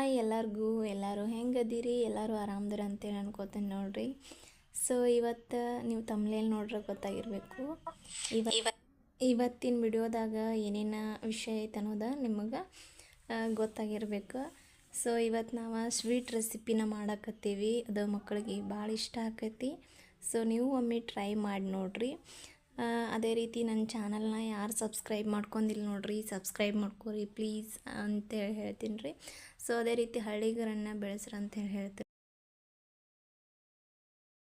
Hi ಎಲ್ಲರಿಗೂ ಎಲ್ಲರೂ ಹೆಂಗದಿರಿ ಎಲ್ಲರೂ ಆರಾಮದಿರ ಅಂತೇಳಿ ಅನ್ಕೋತೀನಿ ನೋಡ್ರಿ. ಸೊ ಇವತ್ತು ನೀವು ತಮ್ನೇಲಿ ನೋಡ್ರೆ ಗೊತ್ತಾಗಿರಬೇಕು ಇವತ್ತಿನ ವಿಡಿಯೋದಾಗ ಏನೇನು ವಿಷಯ ಐತೆ ಅನ್ನೋದು ನಿಮಗೆ ಗೊತ್ತಾಗಿರಬೇಕು. ಸೊ ಇವತ್ತು ನಾವು ಸ್ವೀಟ್ ರೆಸಿಪಿನ ಮಾಡಕತ್ತೀವಿ. ಅದು ಮಕ್ಕಳಿಗೆ ಭಾಳ ಇಷ್ಟ ಆಕೈತಿ. ಸೊ ನೀವು ಒಮ್ಮೆ ಟ್ರೈ ಮಾಡಿ ನೋಡ್ರಿ. ಅದೇ ರೀತಿ ನನ್ನ ಚಾನಲ್ನ ಯಾರು ಸಬ್ಸ್ಕ್ರೈಬ್ ಮಾಡ್ಕೊಂಡಿಲ್ಲ ನೋಡ್ರಿ, ಸಬ್ಸ್ಕ್ರೈಬ್ ಮಾಡ್ಕೊರಿ ಪ್ಲೀಸ್ ಅಂತೇಳಿ ಹೇಳ್ತೀನಿ ರೀ. ಸೊ ಅದೇ ರೀತಿ ಹಳ್ಳಿಗರನ್ನು ಬೆಳೆಸ್ರಿ ಅಂತೇಳಿ ಹೇಳ್ತೀನಿ.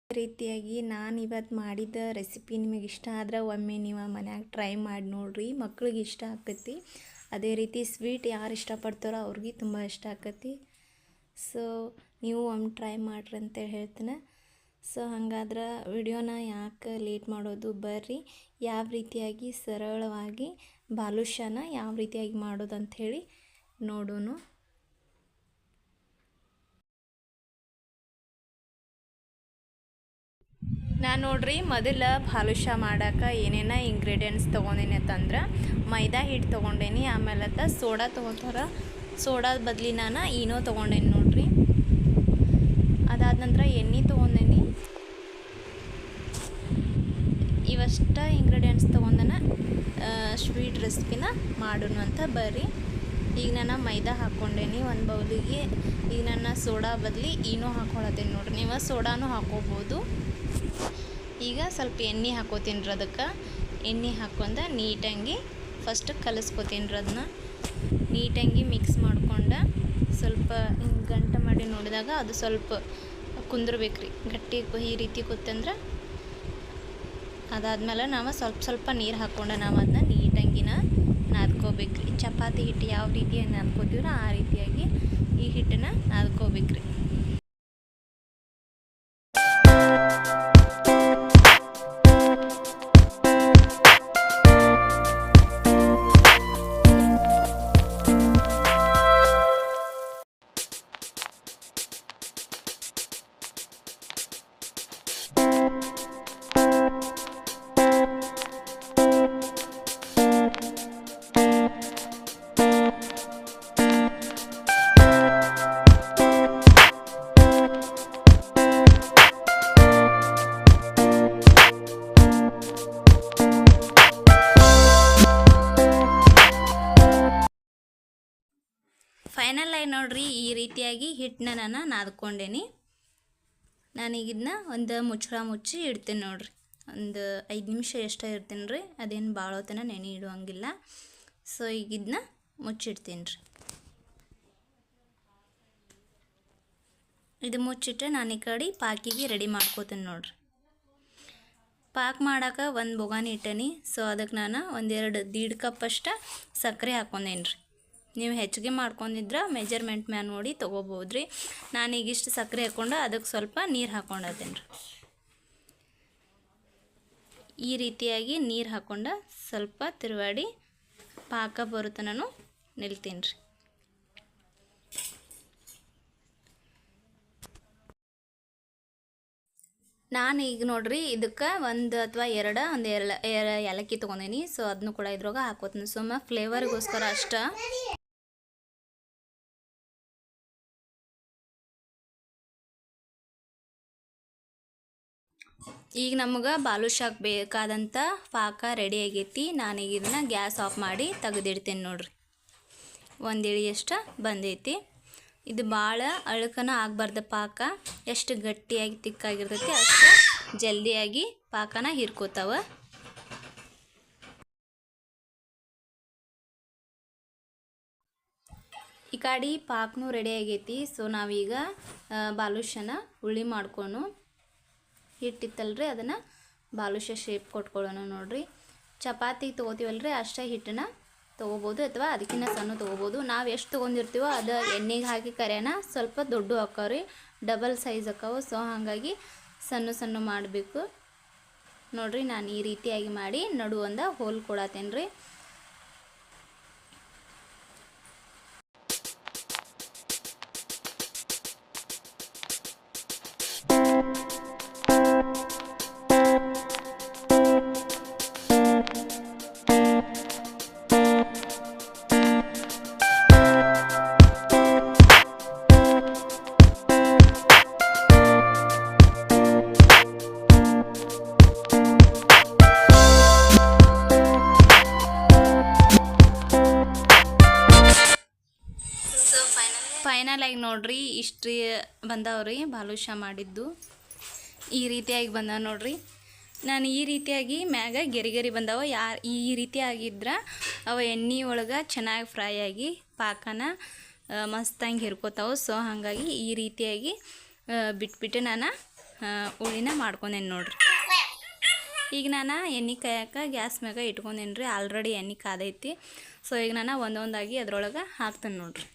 ಅದೇ ರೀತಿಯಾಗಿ ನಾನು ಇವತ್ತು ಮಾಡಿದ ರೆಸಿಪಿ ನಿಮಗೆ ಇಷ್ಟ ಆದ್ರೆ ಒಮ್ಮೆ ನೀವು ಮನ್ಯಾಗ ಟ್ರೈ ಮಾಡಿ ನೋಡ್ರಿ, ಮಕ್ಳಿಗೆ ಇಷ್ಟ ಆಕೈತಿ. ಅದೇ ರೀತಿ ಸ್ವೀಟ್ ಯಾರು ಇಷ್ಟಪಡ್ತಾರೋ ಅವ್ರಿಗೆ ತುಂಬ ಇಷ್ಟ ಆಕೈತಿ. ಸೊ ನೀವು ಒಮ್ಮೆ ಟ್ರೈ ಮಾಡಿರಿ ಅಂತೇಳಿ ಹೇಳ್ತೀನಿ. ಸೊ ಹಾಗಾದ್ರೆ ವಿಡಿಯೋನ ಯಾಕೆ ಲೇಟ್ ಮಾಡೋದು, ಬರ್ರಿ ಯಾವ ರೀತಿಯಾಗಿ ಸರಳವಾಗಿ ಬಾಲುಷಾನ ಯಾವ ರೀತಿಯಾಗಿ ಮಾಡೋದು ಅಂಥೇಳಿ ನೋಡೋಣ. ನಾನು ನೋಡ್ರಿ ಮೊದಲು ಬಾಲುಷಾ ಮಾಡೋಕೆ ಏನೇನು ಇಂಗ್ರೀಡಿಯೆಂಟ್ಸ್ ತೊಗೊಂಡೇನಿ ಅಂತಂದ್ರೆ ಮೈದಾ ಹಿಟ್ಟು ತೊಗೊಂಡೇನಿ, ಆಮೇಲೆ ಸೋಡಾ ತೊಗೊತಾರ, ಸೋಡಾದ ಬದಲಿ ನಾನು ಈನೋ ತೊಗೊಂಡೇನಿ ನೋಡ್ರಿ. ಅದಾದ ನಂತರ ಎಣ್ಣೆ ತೊಗೊಂಡೇನಿ. ಇವಷ್ಟ ಇಂಗ್ರೀಡಿಯೆಂಟ್ಸ್ ತೊಗೊಂಡನ ಸ್ವೀಟ್ ರೆಸಿಪಿನ ಮಾಡೋಣ ಅಂತ ಬರ್ರಿ. ಈಗ ನಾನು ಮೈದಾ ಹಾಕ್ಕೊಂಡೇನಿ ಒಂದು ಬೌಲಿಗೆ. ಈಗ ನಾನು ಸೋಡಾ ಬದಲಿ ಈನೋ ಹಾಕ್ಕೊಳತ್ತೇನೆ ನೋಡ್ರಿ. ನೀವು ಸೋಡಾನು ಹಾಕೋಬೋದು. ಈಗ ಸ್ವಲ್ಪ ಎಣ್ಣೆ ಹಾಕೋತೀನಿ ರೀ. ಅದಕ್ಕೆ ಎಣ್ಣೆ ಹಾಕ್ಕೊಂಡು ನೀಟಾಗಿ ಫಸ್ಟ್ ಕಲಿಸ್ಕೊತೀನಿ ರೀ. ಅದನ್ನ ನೀಟಾಗಿ ಮಿಕ್ಸ್ ಮಾಡ್ಕೊಂಡು ಸ್ವಲ್ಪ ಹಿಂಗೆ ಗಂಟು ಮಾಡಿ ನೋಡಿದಾಗ ಅದು ಸ್ವಲ್ಪ ಕುಂದ್ರಬೇಕು ರೀ. ಗಟ್ಟಿ ಈ ರೀತಿ ಕೂತಂದ್ರೆ ಅದಾದ್ಮೇಲೆ ನಾವು ಸ್ವಲ್ಪ ನೀರು ಹಾಕ್ಕೊಂಡು ನಾವು ಅದನ್ನ ನೀಟಾಗಿನ ನಾದ್ಕೋಬೇಕು ರೀ. ಚಪಾತಿ ಹಿಟ್ಟು ಯಾವ ರೀತಿಯಾಗಿ ನಾದ್ಕೋತೀವ್ರೋ ಆ ರೀತಿಯಾಗಿ ಈ ಹಿಟ್ಟನ್ನು ನಾದ್ಕೋಬೇಕು ರೀ. ಫೈನಲ್ ಆಗಿ ನೋಡ್ರಿ ಈ ರೀತಿಯಾಗಿ ಹಿಟ್ಟನ್ನ ನಾನು ನಾದ್ಕೊಂಡೇನಿ. ನಾನೀಗ ಇದನ್ನ ಒಂದು ಮುಚ್ಚಳ ಮುಚ್ಚಿ ಇಡ್ತೀನಿ ನೋಡ್ರಿ. ಒಂದು 5 ನಿಮಿಷ ಎಷ್ಟೇ ಇರ್ತೀನಿ ರೀ, ಅದೇನು ಭಾಳ ಹೊತ್ತನ ನೆನೆ ಇಡುವಂಗಿಲ್ಲ. ಸೊ ಈಗ ಇದನ್ನ ಮುಚ್ಚಿಡ್ತೀನಿ ರೀ. ಇದು ಮುಚ್ಚಿಟ್ಟರೆ ನಾನು ಈ ಕಡೆ ಪಾಕಿಗೆ ರೆಡಿ ಮಾಡ್ಕೋತೀನಿ ನೋಡ್ರಿ. ಪಾಕ್ ಮಾಡೋಕೆ ಒಂದು ಬೊಗಾನಿ ಇಟ್ಟೇನಿ. ಸೊ ಅದಕ್ಕೆ ನಾನು 1.5 ಕಪ್ ಅಷ್ಟು ಸಕ್ಕರೆ ಹಾಕ್ಕೊಂಡೇನಿ ರೀ. ನೀವು ಹೆಚ್ಚಿಗೆ ಮಾಡ್ಕೊಂಡಿದ್ರೆ ಮೆಜರ್ಮೆಂಟ್ ಮ್ಯಾಲೆ ನೋಡಿ ತೊಗೋಬೋದು ರೀ. ನಾನೀಗ ಇಷ್ಟು ಸಕ್ಕರೆ ಹಾಕ್ಕೊಂಡು ಅದಕ್ಕೆ ಸ್ವಲ್ಪ ನೀರು ಹಾಕ್ಕೊಂಡೇನಿ ರೀ. ಈ ರೀತಿಯಾಗಿ ನೀರು ಹಾಕ್ಕೊಂಡು ಸ್ವಲ್ಪ ತಿರುವಾಡಿ ಪಾಕ ಬರುತ್ತೆ ನಾನು ನಿಲ್ತೀನಿ ರೀ. ನಾನು ಈಗ ನೋಡ್ರಿ ಇದಕ್ಕೆ ಒಂದು ಅಥವಾ ಒಂದು ಏಲಕ್ಕಿ ತೊಗೊಂಡೇನಿ. ಸೊ ಅದನ್ನು ಕೂಡ ಇದ್ರಾಗ ಹಾಕೋತೀನಿ ಸುಮ್ಮ ಫ್ಲೇವರ್ಗೋಸ್ಕರ ಅಷ್ಟ. ಈಗ ನಮಗೆ ಬಾಲುಷಾಕ್ ಬೇಕಾದಂಥ ಪಾಕ ರೆಡಿ ಆಗೈತಿ. ನಾನೀಗ ಇದನ್ನು ಗ್ಯಾಸ್ ಆಫ್ ಮಾಡಿ ತೆಗೆದಿಡ್ತೀನಿ ನೋಡ್ರಿ. ಒಂದು ಇಳಿಯಷ್ಟು ಬಂದೈತಿ. ಇದು ಭಾಳ ಅಳುಕನ ಆಗಬಾರ್ದು ಪಾಕ. ಎಷ್ಟು ಗಟ್ಟಿಯಾಗಿ ತಿಕ್ಕಾಗಿರ್ತೈತಿ ಅಷ್ಟು ಜಲ್ದಿಯಾಗಿ ಪಾಕನ ಹೀರ್ಕೋತಾವ. ಈ ಕಡೆ ಪಾಕನೂ ರೆಡಿ ಆಗೈತಿ. ಸೊ ನಾವೀಗ ಬಾಲುಷನ ಉಳ್ಳಿ ಮಾಡ್ಕೊಂಡು ಹಿಟ್ಟಿತ್ತಲ್ರಿ ಅದನ್ನು ಬಾಲುಷ ಶೇಪ್ ಕೊಟ್ಕೊಳ್ಳೋಣ ನೋಡ್ರಿ. ಚಪಾತಿ ತೊಗೋತೀವಲ್ರಿ ಅಷ್ಟೇ ಹಿಟ್ಟನ್ನ ತೊಗೋಬೋದು ಅಥವಾ ಅದಕ್ಕಿಂತ ಸಣ್ಣ ತೊಗೋಬೋದು. ನಾವು ಎಷ್ಟು ತೊಗೊಂಡಿರ್ತೀವೋ ಅದು ಎಣ್ಣೆಗೆ ಹಾಕಿ ಕರಿಯೋಣ ಸ್ವಲ್ಪ ದೊಡ್ಡ ಹಾಕವ್ರಿ, ಡಬಲ್ ಸೈಜ್ ಹಾಕವು. ಸೊ ಹಾಗಾಗಿ ಸಣ್ಣ ಮಾಡಬೇಕು ನೋಡ್ರಿ. ನಾನು ಈ ರೀತಿಯಾಗಿ ಮಾಡಿ ನಡುವಂದ ಹೋಲ್ ಕೊಡತ್ತೇನೆ ರೀ. ಫೈನಲ್ ಆಗಿ ನೋಡ್ರಿ ಇಷ್ಟು ಬಂದವ್ರಿ ಬಾಲುಷಾ ಮಾಡಿದ್ದು ಈ ರೀತಿಯಾಗಿ ಬಂದಾವ ನೋಡ್ರಿ. ನಾನು ಈ ರೀತಿಯಾಗಿ ಮ್ಯಾಗ ಗೆರಿ ಬಂದವ. ಈ ರೀತಿ ಆಗಿದ್ರೆ ಅವ ಎಣ್ಣೆ ಒಳಗೆ ಚೆನ್ನಾಗಿ ಫ್ರೈ ಆಗಿ ಪಾಕನ ಮಸ್ತಾಗಿ ಹಿರ್ಕೋತಾವೆ. ಸೊ ಹಾಗಾಗಿ ಈ ರೀತಿಯಾಗಿ ಬಿಟ್ಬಿಟ್ಟು ನಾನು ಉಳಿನ ಮಾಡ್ಕೊಂಡೇನಿ ನೋಡ್ರಿ. ಈಗ ನಾನು ಎಣ್ಣೆ ಕಾಯಕ್ಕೆ ಗ್ಯಾಸ್ ಮ್ಯಾಗ ಇಟ್ಕೊಂಡೇನಿ ರೀ. ಆಲ್ರೆಡಿ ಎಣ್ಣೆ ಕಾದೈತಿ. ಸೊ ಈಗ ನಾನು ಒಂದೊಂದಾಗಿ ಅದ್ರೊಳಗೆ ಹಾಕ್ತೇನೆ ನೋಡ್ರಿ.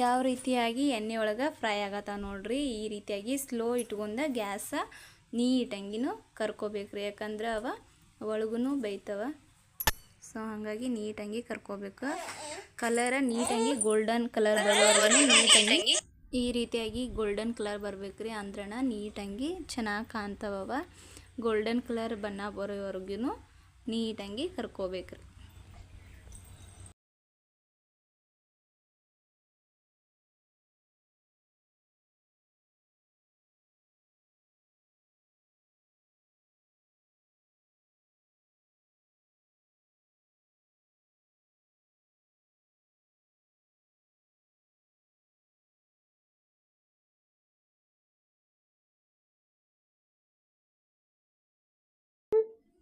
ಯಾವ ರೀತಿಯಾಗಿ ಎಣ್ಣೆ ಒಳಗೆ ಫ್ರೈ ಆಗತ್ತ ನೋಡ್ರಿ. ಈ ರೀತಿಯಾಗಿ ಸ್ಲೋ ಇಟ್ಕೊಂಡ ಗ್ಯಾಸ ನೀಟಂಗಿನೂ ಕರ್ಕೋಬೇಕ್ರಿ. ಯಾಕಂದ್ರೆ ಅವ ಒಳಗೂ ಬೇಯ್ತವ. ಸೊ ಹಾಗಾಗಿ ನೀಟಂಗಿ ಕರ್ಕೋಬೇಕು. ಕಲರ ನೀಟಂಗಿ ಗೋಲ್ಡನ್ ಕಲರ್ ಬರೋವರೆಗೂ ನೀಟಂಗಿ ಈ ರೀತಿಯಾಗಿ ಗೋಲ್ಡನ್ ಕಲರ್ ಬರ್ಬೇಕ್ರಿ. ಅಂದ್ರಣ ನೀಟಂಗಿ ಚೆನ್ನಾಗಿ ಕಾಣ್ತವ. ಗೋಲ್ಡನ್ ಕಲರ್ ಬಣ್ಣ ಬರೋವರೆಗೂ ನೀಟಂಗಿ ಕರ್ಕೋಬೇಕ್ರಿ.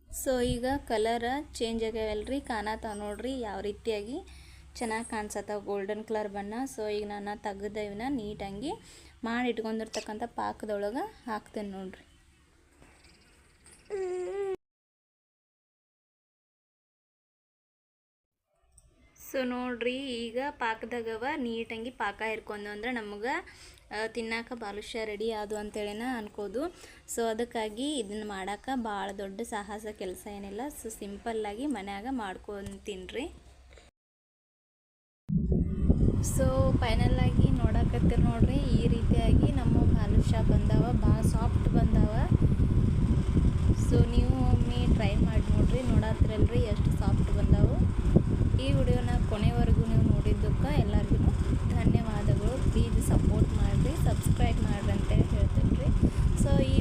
ಸೊ ಈಗ ಕಲರ್ ಚೇಂಜ್ ಆಗ್ಯಾವಲ್ರಿ, ಕಾಣತಾವ ನೋಡ್ರಿ ಯಾವ ರೀತಿಯಾಗಿ ಚೆನ್ನಾಗಿ ಕಾಣಿಸತ್ತಾವ ಗೋಲ್ಡನ್ ಕಲರ್ ಬಣ್ಣ. ಸೊ ಈಗ ನಾನು ತೆಗೆದ ಇವನ್ನ ನೀಟಾಗಿ ಮಾಡಿ ಇಟ್ಕೊಂಡಿರ್ತಕ್ಕಂಥ ಪಾಕದೊಳಗೆ ಹಾಕ್ತೇನೆ ನೋಡ್ರಿ. ಸೊ ನೋಡ್ರಿ ಈಗ ಪಾಕದಾಗವ ನೀಟಂಗಿ ಪಾಕ ಹಿರ್ಕೊಂಡು ಅಂದ್ರೆ ನಮಗೆ ತಿನ್ನಾಕ ಬಾಲುಷ್ಯ ರೆಡಿ ಆದು ಅಂತೇಳಿನ ಅನ್ಕೋದು. ಸೊ ಅದಕ್ಕಾಗಿ ಇದನ್ನು ಮಾಡೋಕೆ ಭಾಳ ದೊಡ್ಡ ಸಾಹಸ ಕೆಲಸ ಏನಿಲ್ಲ. ಸೊ ಸಿಂಪಲ್ಲಾಗಿ ಮನ್ಯಾಗ ಮಾಡ್ಕೊತೀನ್ರಿ. ಸೊ ಫೈನಲ್ಲಾಗಿ ನೋಡಕತ್ತೀರಿ ನೋಡ್ರಿ ಈ ರೀತಿಯಾಗಿ ನಮ್ಮ ಬಾಲುಷ್ಯ ಬಂದವ, ಭಾಳ ಸಾಫ್ಟ್ ಬಂದವ. ಸೊ ನೀವು ಒಮ್ಮೆ ಟ್ರೈ ಮಾಡಿ ನೋಡ್ರಿ. ನೋಡತ್ತಿರಲ್ರಿ ಎಷ್ಟು ಸಾಫ್ಟ್ ಬಂದವು. ಈ ವಿಡಿಯೋನ ಕೊನೆವರೆಗೂ ನೀವು ನೋಡಿದ್ದಕ್ಕೆ ಎಲ್ಲರಿಗೂ ಧನ್ಯವಾದಗಳು. ಪ್ಲೀಸ್ ಸಪೋರ್ಟ್ ಮಾಡಿರಿ, ಸಬ್ಸ್ಕ್ರೈಬ್ ಮಾಡಿರಿ ಅಂತೇಳಿ ಹೇಳ್ತೀನಿ ರೀ. ಸೊ ಈ